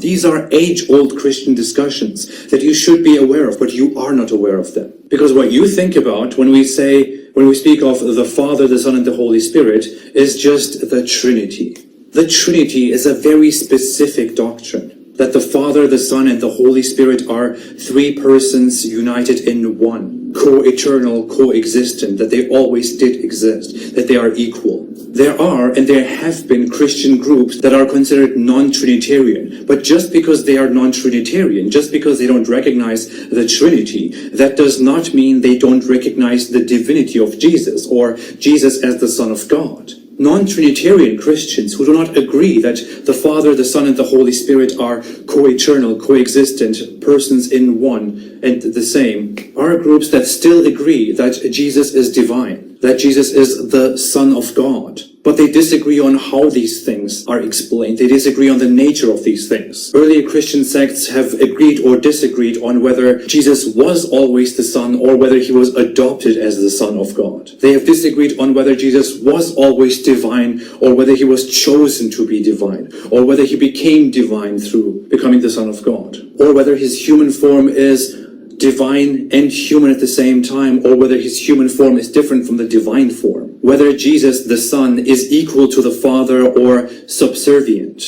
These are age-old Christian discussions that you should be aware of, but you are not aware of them. Because what you think about when we speak of the Father, the Son, and the Holy Spirit is just the Trinity. The Trinity is a very specific doctrine. That the Father, the Son, and the Holy Spirit are three persons united in one, co-eternal, co-existent, that they always did exist, that they are equal. There are and there have been Christian groups that are considered non-Trinitarian, but just because they are non-Trinitarian, just because they don't recognize the Trinity, that does not mean they don't recognize the divinity of Jesus or Jesus as the Son of God. Non-Trinitarian Christians who do not agree that the Father, the Son, and the Holy Spirit are co-eternal, co-existent persons in one and the same, are groups that still agree that Jesus is divine, that Jesus is the Son of God. But they disagree on how these things are explained. They disagree on the nature of these things. Earlier Christian sects have agreed or disagreed on whether Jesus was always the Son or whether he was adopted as the Son of God. They have disagreed on whether Jesus was always divine or whether he was chosen to be divine or whether he became divine through becoming the Son of God or whether his human form is divine and human at the same time, or whether his human form is different from the divine form. Whether Jesus, the Son, is equal to the Father or subservient.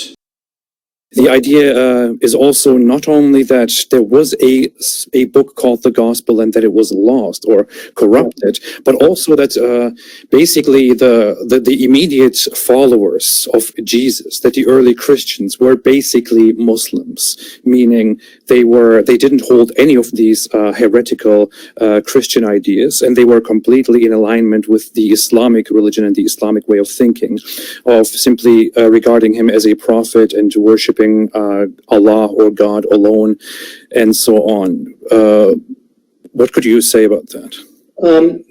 The idea is also not only that there was a book called the Gospel and that it was lost or corrupted, but also that basically the immediate followers of Jesus, that the early Christians were basically Muslims, meaning they didn't hold any of these heretical Christian ideas, and they were completely in alignment with the Islamic religion and the Islamic way of thinking, of simply regarding him as a prophet and worshiping Allah or God alone, and so on. What could you say about that?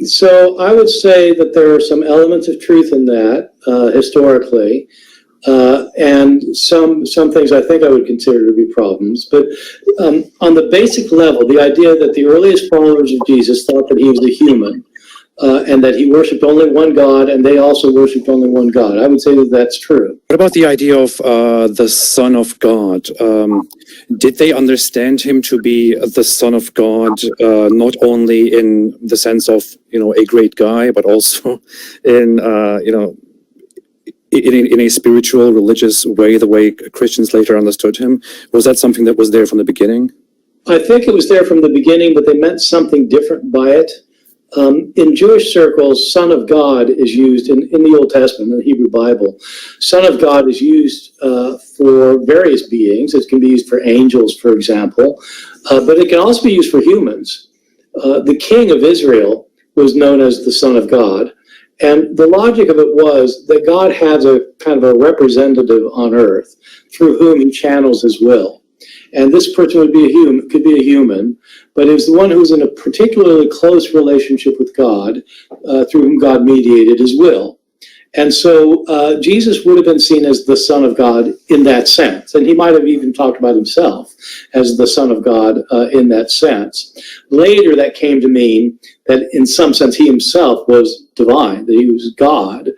So I would say that there are some elements of truth in that, historically, and some things I think I would consider to be problems. But on the basic level, the idea that the earliest followers of Jesus thought that he was a human, and that he worshipped only one God, and they also worshipped only one God. I would say that that's true. What about the idea of the Son of God? Did they understand him to be the Son of God, not only in the sense of, a great guy, but also in, in a spiritual, religious way, the way Christians later understood him? Was that something that was there from the beginning? I think it was there from the beginning, but they meant something different by it. In Jewish circles, Son of God is used in the Old Testament, in the Hebrew Bible. Son of God is used for various beings. It can be used for angels, for example, but it can also be used for humans. The king of Israel was known as the Son of God, and the logic of it was that God has a kind of a representative on earth through whom he channels his will. And this person would be could be a human, but it was the one who was in a particularly close relationship with God, through whom God mediated his will. And so Jesus would have been seen as the Son of God in that sense. And he might have even talked about himself as the Son of God in that sense. Later, that came to mean that in some sense he himself was divine, that he was God.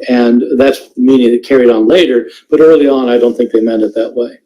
And that's the meaning that carried on later. But early on, I don't think they meant it that way.